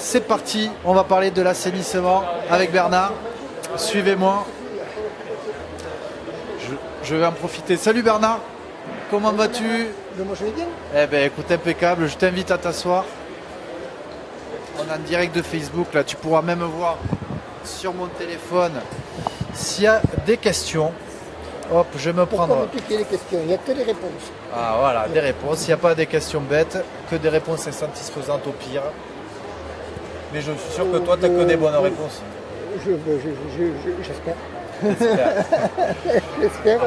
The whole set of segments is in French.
c'est parti, on va parler de l'assainissement avec Bernard. Suivez-moi. Je vais en profiter. Salut Bernard, comment vas-tu? Moi je vais bien. Eh bien écoute, impeccable, je t'invite à t'asseoir. On est en direct de Facebook, là tu pourras même voir sur mon téléphone s'il y a des questions. Hop, je vais me prendre... Pourquoi me piquer les questions? Il n'y a que des réponses. Ah voilà, des réponses. S'il n'y a pas des questions bêtes, que des réponses insatisfaisantes au pire. Mais je suis sûr que toi, tu n'as que des bonnes réponses. J'espère. J'espère. J'espère. Bon,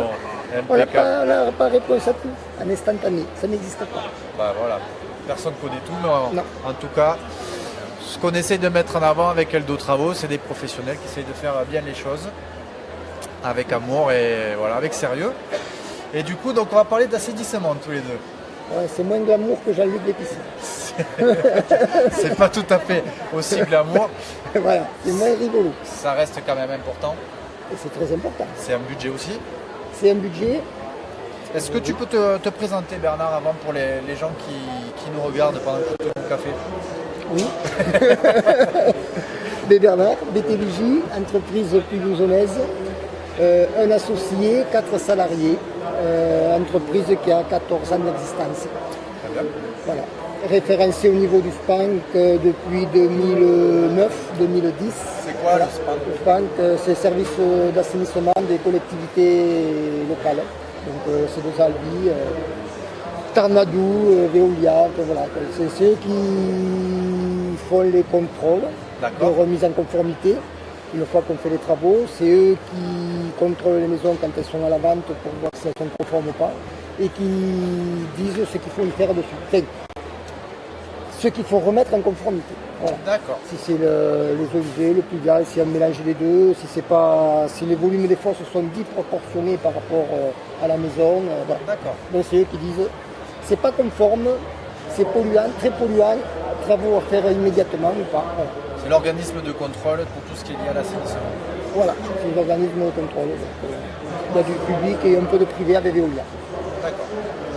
On n'a impeccable. pas réponse à tout, en instantané. Ça n'existe pas. Bah voilà, personne ne connaît tout, mais Non. en tout cas, ce qu'on essaye de mettre en avant avec Eldo Travaux, c'est des professionnels qui essayent de faire bien les choses avec amour et voilà, avec sérieux. Et du coup, donc on va parler d'assainissement tous les deux. Ouais, c'est moins glamour que Jean-Luc Lépissy. C'est pas tout à fait aussi glamour. Voilà, c'est moins rigolo. Ça reste quand même important. Et c'est très important. C'est un budget aussi. C'est un budget. Est-ce que tu peux te présenter Bernard avant pour les gens qui nous regardent pendant que tu bois mon café? Oui. B. Bernard, BTVJ, entreprise toulousaise, un associé, 4 salariés, entreprise qui a 14 ans d'existence. Très bien. Voilà. Référencé au niveau du SPANC depuis 2009-2010. C'est quoi le SPANC? Le SPANC, c'est le service d'assainissement des collectivités locales. Donc c'est des Albi, Tarnadou, Veolia, voilà. C'est ceux qui font les contrôles de remise en conformité. Une fois qu'on fait les travaux, c'est eux qui contrôlent les maisons quand elles sont à la vente pour voir si elles sont conformes ou pas et qui disent ce qu'il faut y faire dessus. Enfin, ce qu'il faut remettre en conformité. Voilà. D'accord. Si c'est les eaux usées, le pluvial, si on mélange les deux, si les volumes des fosses sont disproportionnés par rapport à la maison. Voilà. D'accord. Donc c'est eux qui disent c'est pas conforme, c'est polluant, très polluant, travaux à faire immédiatement ou pas. Voilà. C'est l'organisme de contrôle pour tout ce qui est lié à l'assainissement. Voilà, c'est l'organisme de contrôle. Il y a du public et un peu de privé avec Veolia. D'accord.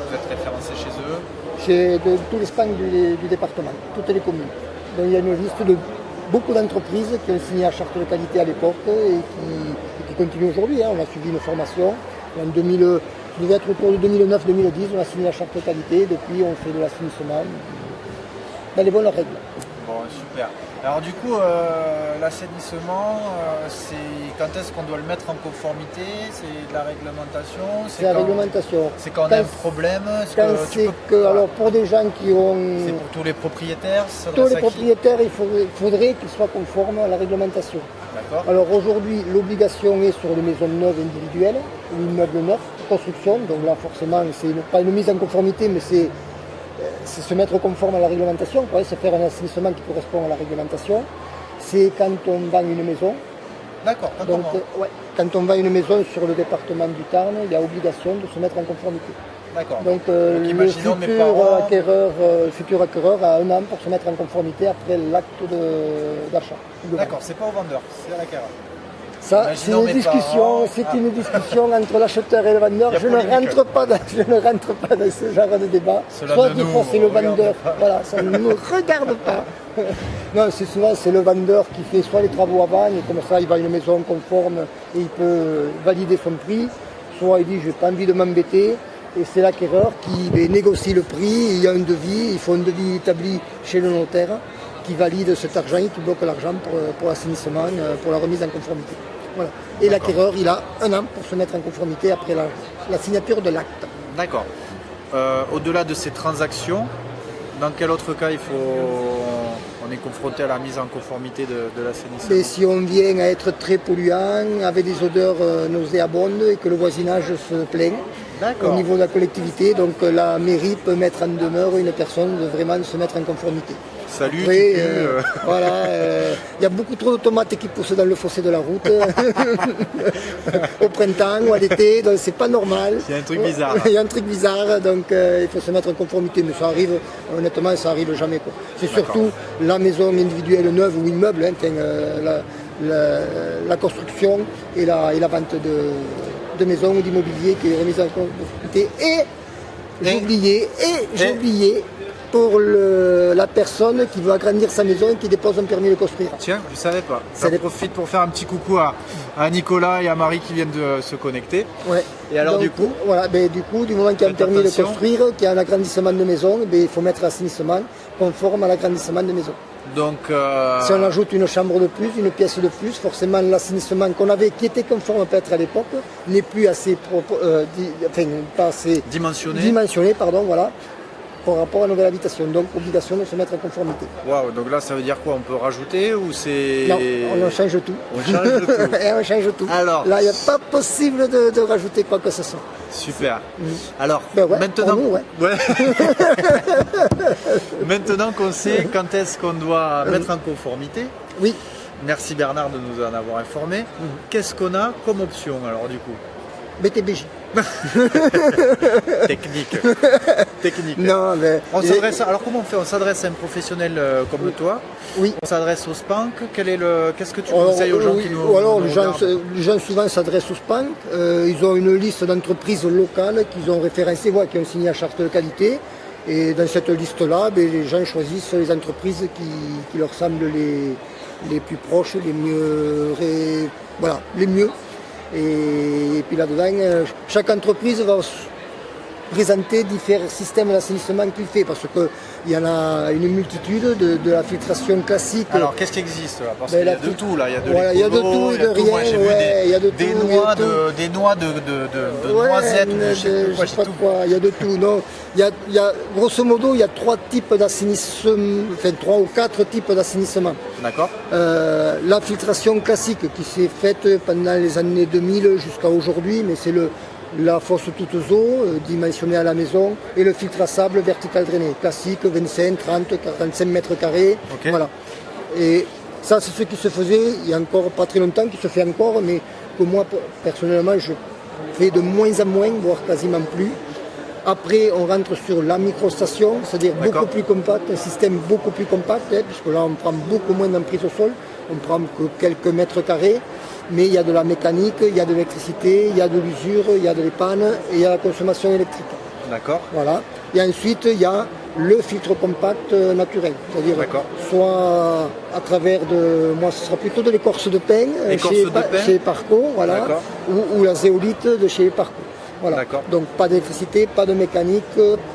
Vous êtes référencé chez eux. Chez tous les SPANC du département, toutes les communes. Donc il y a une liste de beaucoup d'entreprises qui ont signé la charte de qualité à l'époque et qui continuent aujourd'hui. On a suivi une formation. En 2000, ça devait être autour de 2009-2010, on a signé la charte de qualité. Depuis, on fait de l'assainissement dans les bonnes règles. Bon, super. Alors du coup, l'assainissement, c'est quand est-ce qu'on doit le mettre en conformité? C'est de la réglementation? C'est la réglementation. C'est quand on a un problème? Alors pour des gens qui ont... C'est pour tous les propriétaires? Tous les propriétaires, il faudrait qu'ils soient conformes à la réglementation. D'accord. Alors aujourd'hui, l'obligation est sur les maisons neuves individuelles ou immeubles neufs, construction. Donc là, forcément, c'est pas une mise en conformité, mais c'est se mettre conforme à la réglementation, c'est faire un assainissement qui correspond à la réglementation. C'est quand on vend une maison. D'accord. Quand on vend une maison sur le département du Tarn, il y a obligation de se mettre en conformité. D'accord. Donc le futur acquéreur a 1 an pour se mettre en conformité après l'acte d'achat. D'accord, c'est pas au vendeur, c'est à l'acquéreur. Ça, c'est une discussion entre l'acheteur et le vendeur. Je ne rentre pas dans ce genre de débat. Soit des fois c'est le vendeur, voilà, ça ne me regarde pas. Non, c'est le vendeur qui fait soit les travaux avant et comme ça il va à une maison conforme et il peut valider son prix. Soit il dit j'ai pas envie de m'embêter et c'est l'acquéreur qui négocie le prix. Il y a un devis, il faut un devis établi chez le notaire qui valide cet argent et qui bloque l'argent pour l'assainissement, pour la remise en conformité. Voilà. Et l'acquéreur, il a 1 an pour se mettre en conformité après la signature de l'acte. D'accord. Au-delà de ces transactions, dans quel autre cas on est confronté à la mise en conformité de l'assainissement? Et si on vient à être très polluant, avec des odeurs nauséabondes et que le voisinage se plaint au niveau de la collectivité, donc la mairie peut mettre en demeure une personne de vraiment se mettre en conformité. Salut, après, voilà, y a beaucoup trop de tomates qui poussent dans le fossé de la route au printemps ou à l'été, donc c'est pas normal. Il y a un truc bizarre. Il y a un truc bizarre, donc il faut se mettre en conformité, mais ça arrive, honnêtement, ça arrive jamais. C'est surtout la maison individuelle neuve ou immeuble, la construction et la vente de maisons ou d'immobilier qui est remise en conformité. Et j'ai oublié pour la personne qui veut agrandir sa maison et qui dépose un permis de construire. Tiens, je ne savais pas. Ça profite pour faire un petit coucou à Nicolas et à Marie qui viennent de se connecter. Ouais. Et alors du coup voilà, du moment qu'il y a un permis de construire, qu'il y a un agrandissement de maison, il faut mettre l'assainissement conforme à l'agrandissement de maison. Donc, si on ajoute une chambre de plus, une pièce de plus, forcément l'assainissement qu'on avait, qui était conforme peut-être à l'époque, n'est plus assez, pas assez dimensionné, voilà, par rapport à la nouvelle habitation. Donc, obligation de se mettre en conformité. Waouh, donc là, ça veut dire quoi? On peut rajouter ou c'est... Non, on change tout. On change tout. Et on change tout. Alors, là, il n'y a pas possible de rajouter quoi que ce soit. Super. Alors, maintenant... Nous, maintenant qu'on sait quand est-ce qu'on doit mettre en conformité, oui. Merci Bernard de nous en avoir informé. Qu'est-ce qu'on a comme option alors du coup? BTBJ. Technique. Non, mais on s'adresse. Alors comment on fait? On s'adresse à un professionnel comme toi. Oui. On s'adresse au SPANC. Qu'est-ce que tu conseilles aux gens qui nous alors nous les gens souvent s'adressent au SPANC. Ils ont une liste d'entreprises locales qu'ils ont référencées, qui ont signé la charte de qualité. Et dans cette liste-là, les gens choisissent les entreprises qui leur semblent les plus proches, les mieux, les mieux. Et puis là-dedans, chaque entreprise va présenter différents systèmes d'assainissement qu'il fait, parce qu'il y en a une multitude de la filtration classique. Alors qu'est-ce qui existe là? Parce qu'il y a de tout là, il y a de il y a de tout et de rien. Il y a des noix de noisettes, je sais pas quoi, il y a de tout. Non, il y a grosso modo il y a 3 types d'assainissement, 3 ou 4 types d'assainissement. D'accord. La filtration classique qui s'est faite pendant les années 2000 jusqu'à aujourd'hui, mais c'est la fosse toutes eaux dimensionnée à la maison et le filtre à sable vertical drainé, classique 25, 30, 45 mètres carrés. Okay. Voilà. Et ça c'est ce qui se faisait il y a encore pas très longtemps, qui se fait encore, mais que moi personnellement je fais de moins en moins, voire quasiment plus. Après on rentre sur la microstation, c'est-à-dire beaucoup plus compact, un système beaucoup plus compact, puisque là on prend beaucoup moins d'emprise au sol, on prend que quelques mètres carrés. Mais il y a de la mécanique, il y a de l'électricité, il y a de l'usure, il y a de l'épanne et il y a la consommation électrique. D'accord. Voilà. Et ensuite, il y a le filtre compact naturel. C'est-à-dire soit à travers moi ce sera plutôt de l'écorce de pin chez Parco, voilà, ou la zéolite de chez Parco. Voilà. Donc pas d'électricité, pas de mécanique,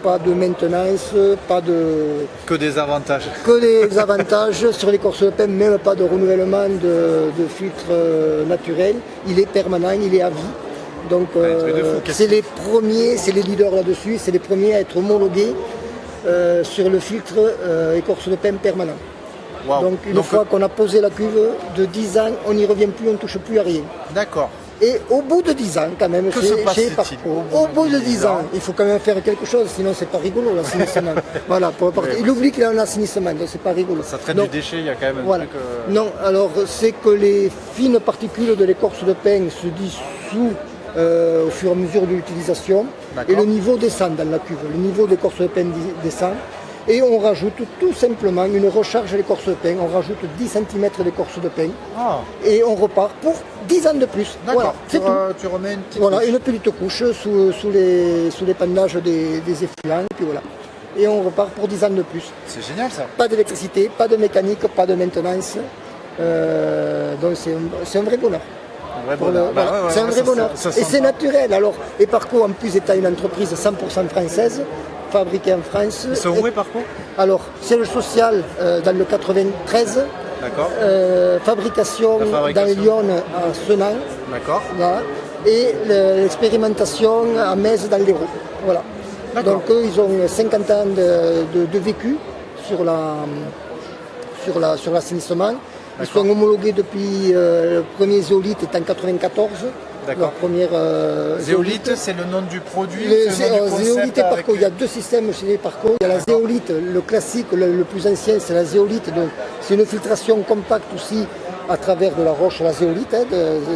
pas de maintenance, pas de... Que des avantages. Que des avantages sur l'écorce de pin, même pas de renouvellement de filtre naturel. Il est permanent, il est à vie. Donc c'est les premiers, c'est les leaders là-dessus, c'est les premiers à être homologués sur le filtre écorce de pin permanent. Wow. Donc une fois qu'on a posé la cuve de 10 ans, on n'y revient plus, on ne touche plus à rien. D'accord. Et au bout de 10 ans, quand même, chez Parco, au bout de 10 ans, il faut quand même faire quelque chose, sinon c'est pas rigolo l'assainissement. Voilà, il oublie qu'il y a un assainissement, donc c'est pas rigolo. Ça traite du déchet, il y a quand même un truc... Non, alors c'est que les fines particules de l'écorce de pin se dissouent au fur et à mesure de l'utilisation, et le niveau descend dans la cuve, le niveau d'écorce de pin descend. Et on rajoute tout simplement une recharge à l'écorce de pin, on rajoute 10 cm d'écorce de pin et on repart pour 10 ans de plus. D'accord, voilà, tu remets une petite couche. Une petite couche sous l'épandage des effluents, et puis voilà. Et on repart pour 10 ans de plus. C'est génial ça. Pas d'électricité, pas de mécanique, pas de maintenance. Donc c'est un vrai bonheur. C'est un vrai bonheur. Et c'est naturel. Alors, et Parco en plus étant une entreprise 100% française, fabriquée en France. Ils sont où Parco? Alors, siège social dans le 93. D'accord. Fabrication dans Lyon à Senan. D'accord. Voilà. Et l'expérimentation à Metz dans l'Hérault. Voilà. Donc eux, ils ont 50 ans de vécu sur l'assainissement. Ils sont homologués depuis le premier zéolite est en 94. D'accord. La première zéolite, c'est le nom du produit. Zéolite et Parco. Il y a 2 systèmes chez les Parco. Il y a la zéolite, le classique, le plus ancien, c'est la zéolite. Donc c'est une filtration compacte aussi à travers de la roche, la zéolite.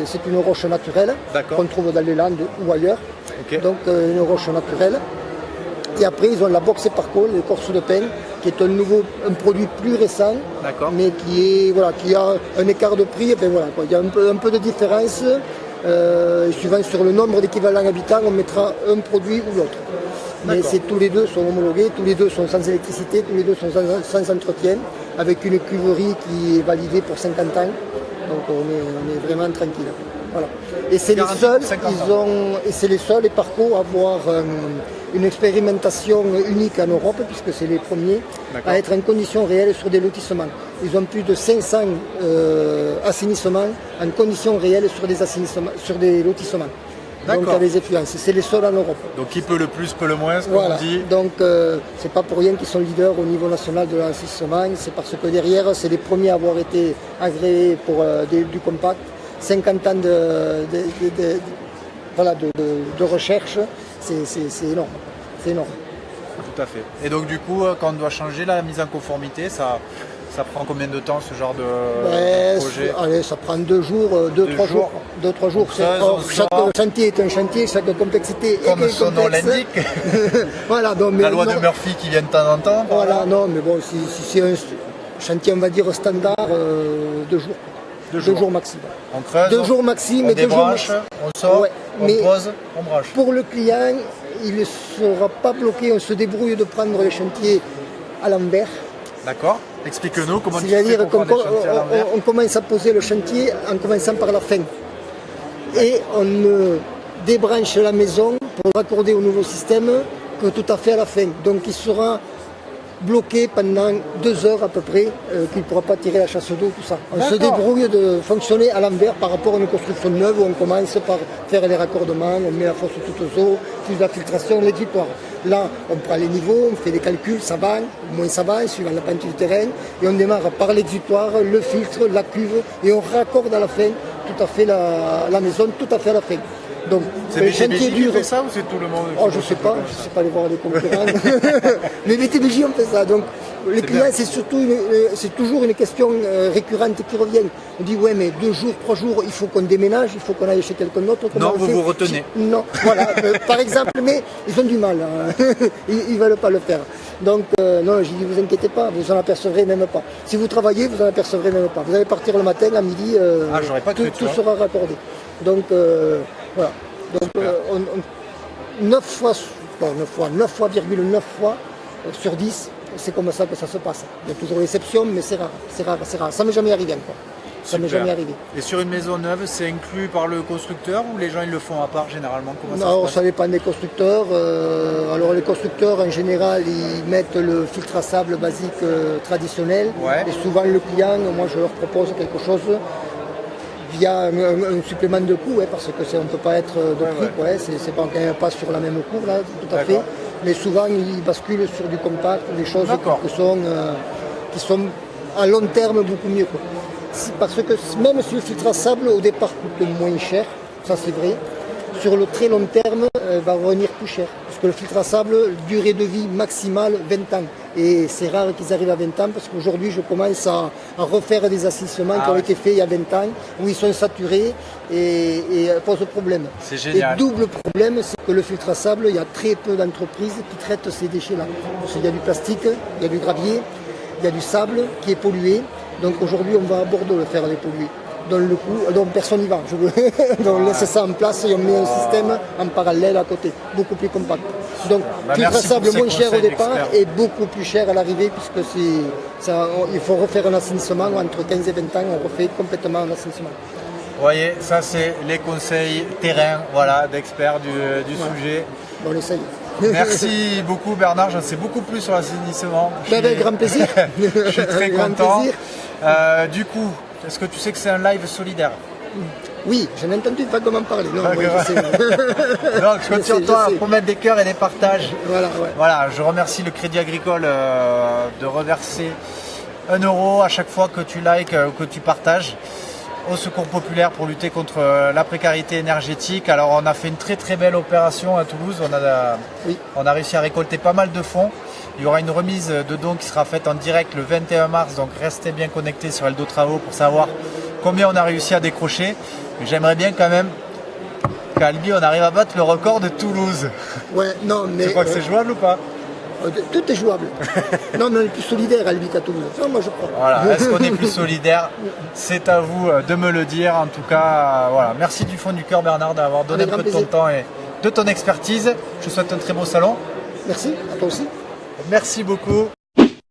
C'est une roche naturelle qu'on trouve dans les Landes ou ailleurs. Okay. Donc une roche naturelle. Et après, ils ont la boxe Parco, l'écorce de pin, qui est un produit plus récent, mais qui a un écart de prix. Il y a un peu de différence. Suivant sur le nombre d'équivalents habitants, on mettra un produit ou l'autre. Mais tous les deux sont homologués, tous les deux sont sans électricité, tous les deux sont sans entretien, avec une cuverie qui est validée pour 50 ans. Donc on est vraiment tranquille. Voilà. Et c'est les seuls, les parcours à avoir une expérimentation unique en Europe, puisque c'est les premiers à être en conditions réelles sur des lotissements. Ils ont plus de 500 assainissements en conditions réelles sur des lotissements. Donc à les effluences. C'est les seuls en Europe. Donc qui peut le plus, peut le moins, comme on dit. Donc c'est pas pour rien qu'ils sont leaders au niveau national de l'assainissement, c'est parce que derrière, c'est les premiers à avoir été agréés pour du compact. 50 ans de recherche, c'est énorme. C'est énorme. Tout à fait. Et donc du coup, quand on doit changer la mise en conformité, ça prend combien de temps ce genre de projet? Allez, ça prend 2 jours, 2-3 jours. 2-3 jours. Chaque chantier est un chantier, chaque complexité comme est son nom l'indique. Voilà, la loi de Murphy qui vient de temps en temps. Voilà, non, mais bon, si c'est un chantier, on va dire standard, 2 jours. 2 jours maximum. On creuse, 2 jours maximum, on débranche, on sort, on pose, on branche. Pour le client, il ne sera pas bloqué, on se débrouille de prendre les chantiers à l'envers. D'accord. Explique-nous comment tu fais pour prendre les chantiers à l'envers. On commence à poser le chantier en commençant par la fin. Et on débranche la maison pour raccorder au nouveau système que tout à fait à la fin. Donc il sera bloqué pendant 2 heures à peu près, qu'il ne pourra pas tirer la chasse d'eau, tout ça. On se débrouille de fonctionner à l'envers par rapport à une construction neuve où on commence par faire les raccordements, on met la fosse toute aux eaux, plus la filtration, l'exutoire. Là, on prend les niveaux, on fait des calculs, ça va, moins ça va, suivant la pente du terrain, et on démarre par l'exutoire, le filtre, la cuve, et on raccorde à la fin tout à fait la maison, tout à fait à la fin. Donc, c'est BTBJ qui fait ça ou c'est tout le monde? Je ne sais pas aller voir les concurrents. Mais BTBJ on fait ça. Donc les clients, c'est toujours une question récurrente qui revient. On dit ouais mais 2 jours, 3 jours, il faut qu'on déménage, il faut qu'on aille chez quelqu'un d'autre. Non, vous retenez. Non, voilà, par exemple, mais ils ont du mal. Hein. Ils ne veulent pas le faire. Donc non, j'ai dit vous inquiétez pas, vous en apercevrez même pas. Si vous travaillez, vous en apercevrez même pas. Vous allez partir le matin, à midi, tout sera raccordé. Donc voilà. Donc 9 fois sur 10, c'est comme ça que ça se passe. Il y a toujours l'exception, mais c'est rare. Ça m'est jamais arrivé encore. Ça m'est jamais arrivé. Et sur une maison neuve, c'est inclus par le constructeur ou les gens ils le font à part généralement? Non, ça dépend des constructeurs. Alors les constructeurs en général, ils mettent le filtre à sable basique traditionnel. Ouais. Et souvent le client, moi je leur propose quelque chose via un supplément de coût, parce que on ne peut pas être de prix, c'est pas quand même pas sur la même cour là, tout à fait. Mais souvent ils basculent sur du compact, des choses qui sont à long terme beaucoup mieux. Parce que même si le filtre à sable au départ coûte moins cher, ça c'est vrai, sur le très long terme va revenir plus cher. Parce que le filtre à sable, durée de vie maximale 20 ans. Et c'est rare qu'ils arrivent à 20 ans parce qu'aujourd'hui je commence à refaire des assaisissements qui ont été faits il y a 20 ans, où ils sont saturés et posent problème. C'est génial. Et double problème, c'est que le filtre à sable, il y a très peu d'entreprises qui traitent ces déchets-là. Parce qu'il y a du plastique, il y a du gravier, il y a du sable qui est pollué. Donc aujourd'hui on va à Bordeaux le faire dépolluer. Donc personne n'y va. Donc on laisse ça en place et on met un système en parallèle à côté, beaucoup plus compact. Donc filtre à sable moins cher au départ et beaucoup plus cher à l'arrivée puisque il faut refaire un assainissement entre 15 et 20 ans, on refait complètement un assainissement. Vous voyez, ça c'est les conseils terrain d'experts du sujet. Bon, on essaye. Merci beaucoup Bernard, j'en sais beaucoup plus sur l'assainissement. Avec grand plaisir. Je suis très content. Du coup, est-ce que tu sais que c'est un live solidaire? Oui, j'en ai entendu vaguement parler. Non, je sais. Donc je compte sur toi pour mettre des cœurs et des partages. Voilà, je remercie le Crédit Agricole de reverser 1 € à chaque fois que tu likes ou que tu partages au Secours Populaire pour lutter contre la précarité énergétique. Alors on a fait une très très belle opération à Toulouse, on a réussi à récolter pas mal de fonds. Il y aura une remise de dons qui sera faite en direct le 21 mars, donc restez bien connectés sur Eldo Travaux pour savoir combien on a réussi à décrocher. Mais j'aimerais bien quand même qu'Albi on arrive à battre le record de Toulouse. Ouais, non mais... Tu crois que c'est jouable ou pas? Tout est jouable. Non, mais on est plus solidaire à Albi qu'à Toulouse. Non, moi je crois. Voilà, est-ce qu'on est plus solidaire? C'est à vous de me le dire. En tout cas, voilà. Merci du fond du cœur Bernard d'avoir donné un peu de ton temps et de ton expertise. Je vous souhaite un très beau salon. Merci, à toi aussi. Merci beaucoup.